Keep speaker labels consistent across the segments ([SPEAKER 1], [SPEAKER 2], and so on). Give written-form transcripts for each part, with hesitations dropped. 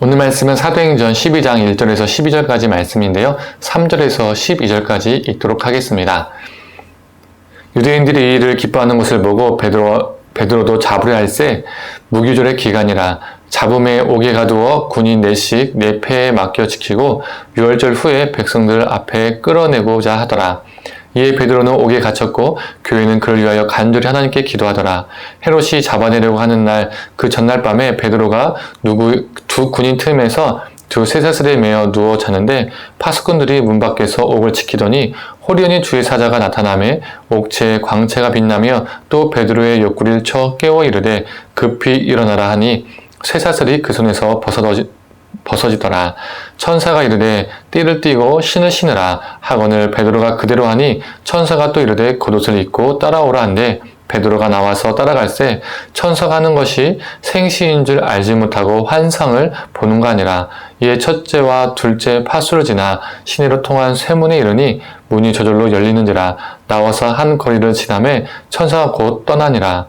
[SPEAKER 1] 오늘 말씀은 사도행전 12장 1절에서 12절까지 말씀인데요. 3절에서 12절까지 읽도록 하겠습니다. 유대인들이 이를 기뻐하는 것을 보고 베드로도 잡으려 할세 무기조의 기간이라 잡음에 옥에 가두어 군인 4씩 4패에 맡겨 지키고 유월절 후에 백성들 앞에 끌어내고자 하더라. 이에 베드로는 옥에 갇혔고 교회는 그를 위하여 간절히 하나님께 기도하더라. 헤롯이 잡아내려고 하는 날 그 전날 밤에 베드로가 두 군인 틈에서 두 쇠사슬에 매어 누워 자는데 파수꾼들이 문 밖에서 옥을 지키더니 호련히 주의 사자가 나타나매 옥체에 광채가 빛나며 또 베드로의 옆구리를 쳐 깨워 이르되 급히 일어나라 하니 쇠사슬이 그 손에서 벗어지더라. 천사가 이르되 띠를 띠고 신을 신으라 하거늘 베드로가 그대로 하니 천사가 또 이르되 겉옷을 입고 따라오라 한데 베드로가 나와서 따라갈새 천사가 하는 것이 생시인 줄 알지 못하고 환상을 보는가 아니라 이에 첫째와 둘째 파수를 지나 시내로 통한 쇠문에 이르니 문이 저절로 열리는지라 나와서 한 거리를 지나매 천사가 곧 떠나니라.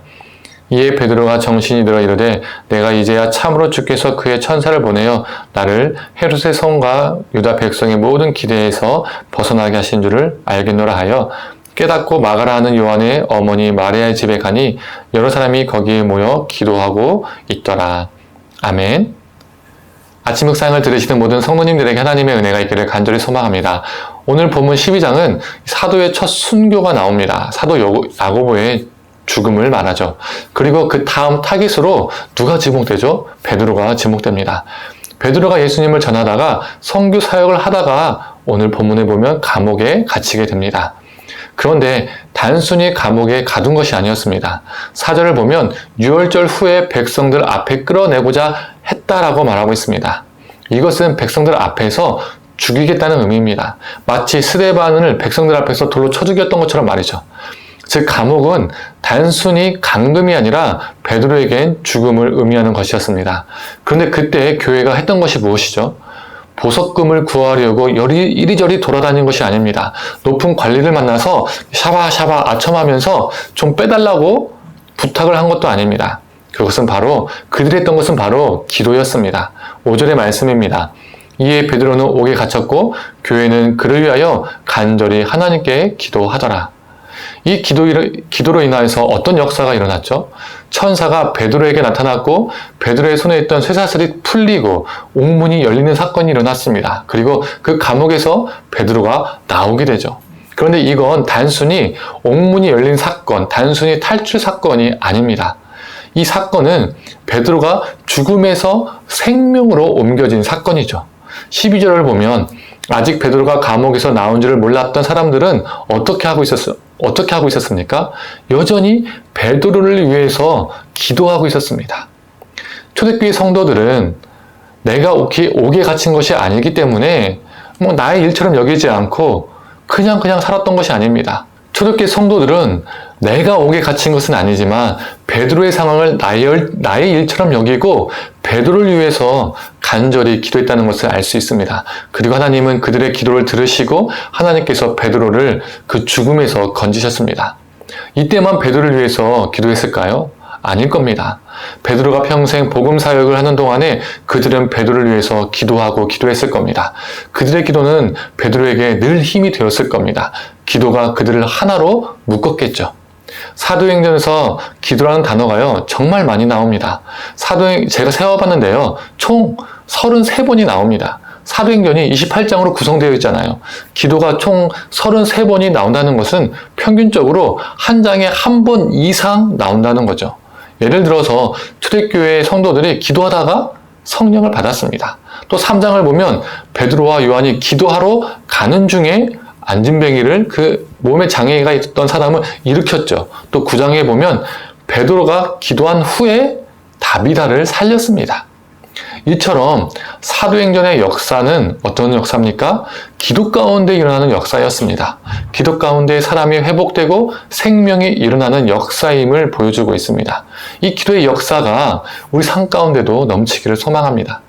[SPEAKER 1] 이에 베드로가 정신이 들어 이르되 내가 이제야 참으로 주께서 그의 천사를 보내어 나를 헤롯의 성과 유다 백성의 모든 기대에서 벗어나게 하신 줄을 알겠노라 하여 깨닫고 마가라 하는 요한의 어머니 마리아의 집에 가니 여러 사람이 거기에 모여 기도하고 있더라. 아멘. 아침 묵상을 들으시는 모든 성도님들에게 하나님의 은혜가 있기를 간절히 소망합니다. 오늘 본문 12장은 사도의 첫 순교가 나옵니다. 사도 야고보의 죽음을 말하죠. 그리고 그 다음 타깃으로 누가 지목되죠? 베드로가 지목됩니다. 베드로가 예수님을 전하다가 선교 사역을 하다가 오늘 본문에 보면 감옥에 갇히게 됩니다. 그런데 단순히 감옥에 가둔 것이 아니었습니다. 4절을 보면 유월절 후에 백성들 앞에 끌어내고자 했다라고 말하고 있습니다. 이것은 백성들 앞에서 죽이겠다는 의미입니다. 마치 스데반을 백성들 앞에서 돌로 쳐 죽였던 것처럼 말이죠. 즉 감옥은 단순히 감금이 아니라 베드로에겐 죽음을 의미하는 것이었습니다. 그런데 그때 교회가 했던 것이 무엇이죠? 보석금을 구하려고 이리저리 돌아다닌 것이 아닙니다. 높은 관리를 만나서 샤바샤바 아첨하면서 좀 빼달라고 부탁을 한 것도 아닙니다. 그들이 했던 것은 바로 기도였습니다. 5절의 말씀입니다. 이에 베드로는 옥에 갇혔고 교회는 그를 위하여 간절히 하나님께 기도하더라. 이 기도로 인하여서 어떤 역사가 일어났죠? 천사가 베드로에게 나타났고 베드로의 손에 있던 쇠사슬이 풀리고 옥문이 열리는 사건이 일어났습니다. 그리고 그 감옥에서 베드로가 나오게 되죠. 그런데 이건 단순히 옥문이 열린 사건, 단순히 탈출 사건이 아닙니다. 이 사건은 베드로가 죽음에서 생명으로 옮겨진 사건이죠. 12절을 보면 아직 베드로가 감옥에서 나온 줄을 몰랐던 사람들은 어떻게 하고 있었습니까? 여전히 베드로를 위해서 기도하고 있었습니다. 초대교회 성도들은 내가 옥에 갇힌 것이 아니기 때문에 나의 일처럼 여기지 않고 그냥 살았던 것이 아닙니다. 초대교회 성도들은 내가 옥에 갇힌 것은 아니지만 베드로의 상황을 나의 일처럼 여기고 베드로를 위해서 간절히 기도했다는 것을 알 수 있습니다. 그리고 하나님은 그들의 기도를 들으시고 하나님께서 베드로를 그 죽음에서 건지셨습니다. 이때만 베드로를 위해서 기도했을까요? 아닐 겁니다. 베드로가 평생 복음 사역을 하는 동안에 그들은 베드로를 위해서 기도했을 겁니다. 그들의 기도는 베드로에게 늘 힘이 되었을 겁니다. 기도가 그들을 하나로 묶었겠죠. 사도행전에서 기도라는 단어가요, 정말 많이 나옵니다. 제가 세어봤는데요, 총 33번이 나옵니다. 사도행전이 28장으로 구성되어 있잖아요. 기도가 총 33번이 나온다는 것은 평균적으로 한 장에 한 번 이상 나온다는 거죠. 예를 들어서 초대교회 성도들이 기도하다가 성령을 받았습니다. 또 3장을 보면 베드로와 요한이 기도하러 가는 중에 안진뱅이를 그 몸에 장애가 있던 사람을 일으켰죠. 또 9장에 보면 베드로가 기도한 후에 다비다를 살렸습니다. 이처럼 사도행전의 역사는 어떤 역사입니까? 기도 가운데 일어나는 역사였습니다. 기도 가운데 사람이 회복되고 생명이 일어나는 역사임을 보여주고 있습니다. 이 기도의 역사가 우리 삶 가운데도 넘치기를 소망합니다.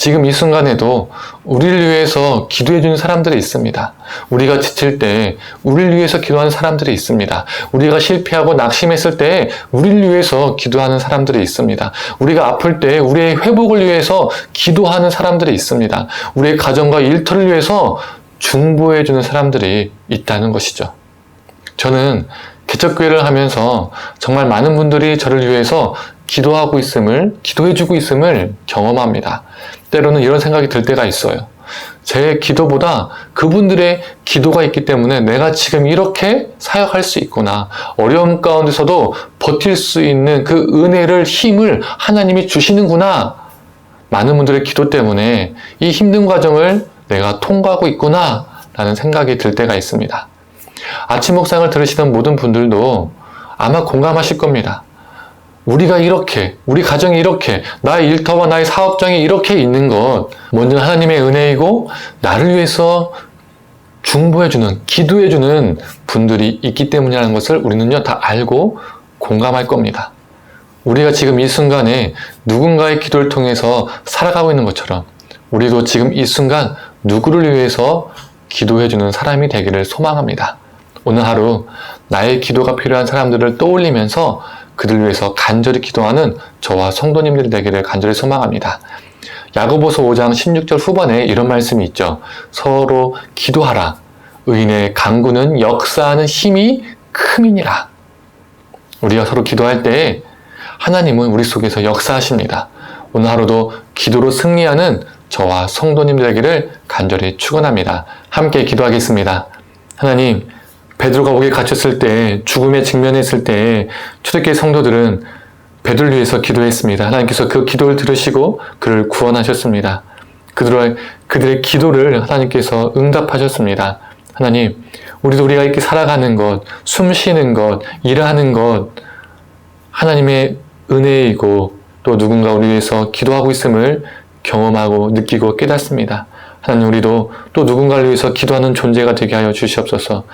[SPEAKER 1] 지금 이 순간에도 우리를 위해서 기도해 주는 사람들이 있습니다. 우리가 지칠 때 우리를 위해서 기도하는 사람들이 있습니다. 우리가 실패하고 낙심했을 때 우리를 위해서 기도하는 사람들이 있습니다. 우리가 아플 때 우리의 회복을 위해서 기도하는 사람들이 있습니다. 우리의 가정과 일터를 위해서 중보해 주는 사람들이 있다는 것이죠. 저는 개척교회를 하면서 정말 많은 분들이 저를 위해서 기도해주고 있음을 경험합니다. 때로는 이런 생각이 들 때가 있어요. 제 기도보다 그분들의 기도가 있기 때문에 내가 지금 이렇게 사역할 수 있구나. 어려움 가운데서도 버틸 수 있는 그 은혜를, 힘을 하나님이 주시는구나. 많은 분들의 기도 때문에 이 힘든 과정을 내가 통과하고 있구나. 라는 생각이 들 때가 있습니다. 아침 묵상을 들으시는 모든 분들도 아마 공감하실 겁니다. 우리가 이렇게, 우리 가정이 이렇게, 나의 일터와 나의 사업장이 이렇게 있는 것, 먼저 하나님의 은혜이고 나를 위해서 중보해주는, 기도해주는 분들이 있기 때문이라는 것을 우리는요 다 알고 공감할 겁니다. 우리가 지금 이 순간에 누군가의 기도를 통해서 살아가고 있는 것처럼 우리도 지금 이 순간 누구를 위해서 기도해주는 사람이 되기를 소망합니다. 오늘 하루 나의 기도가 필요한 사람들을 떠올리면서 그들 위해서 간절히 기도하는 저와 성도님들이 되기를 간절히 소망합니다. 야고보서 5장 16절 후반에 이런 말씀이 있죠. 서로 기도하라. 의인의 간구는 역사하는 힘이 큼이니라. 우리가 서로 기도할 때 하나님은 우리 속에서 역사하십니다. 오늘 하루도 기도로 승리하는 저와 성도님들 되기를 간절히 축원합니다. 함께 기도하겠습니다. 하나님, 베드로가 옥에 갇혔을 때, 죽음에 직면했을 때 초대교회 성도들은 베드로를 위해서 기도했습니다. 하나님께서 그 기도를 들으시고 그를 구원하셨습니다. 그들의 기도를 하나님께서 응답하셨습니다. 하나님, 우리가 이렇게 살아가는 것, 숨 쉬는 것, 일하는 것, 하나님의 은혜이고 또 누군가 우리 위해서 기도하고 있음을 경험하고 느끼고 깨닫습니다. 하나님, 우리도 또 누군가를 위해서 기도하는 존재가 되게 하여 주시옵소서.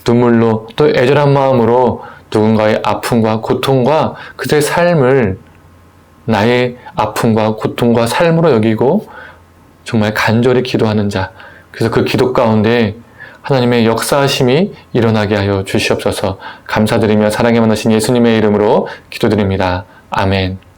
[SPEAKER 1] 눈물로 또 애절한 마음으로 누군가의 아픔과 고통과 그들의 삶을 나의 아픔과 고통과 삶으로 여기고 정말 간절히 기도하는 자, 그래서 그 기도 가운데 하나님의 역사하심이 일어나게 하여 주시옵소서. 감사드리며 사랑에 만나신 예수님의 이름으로 기도드립니다. 아멘.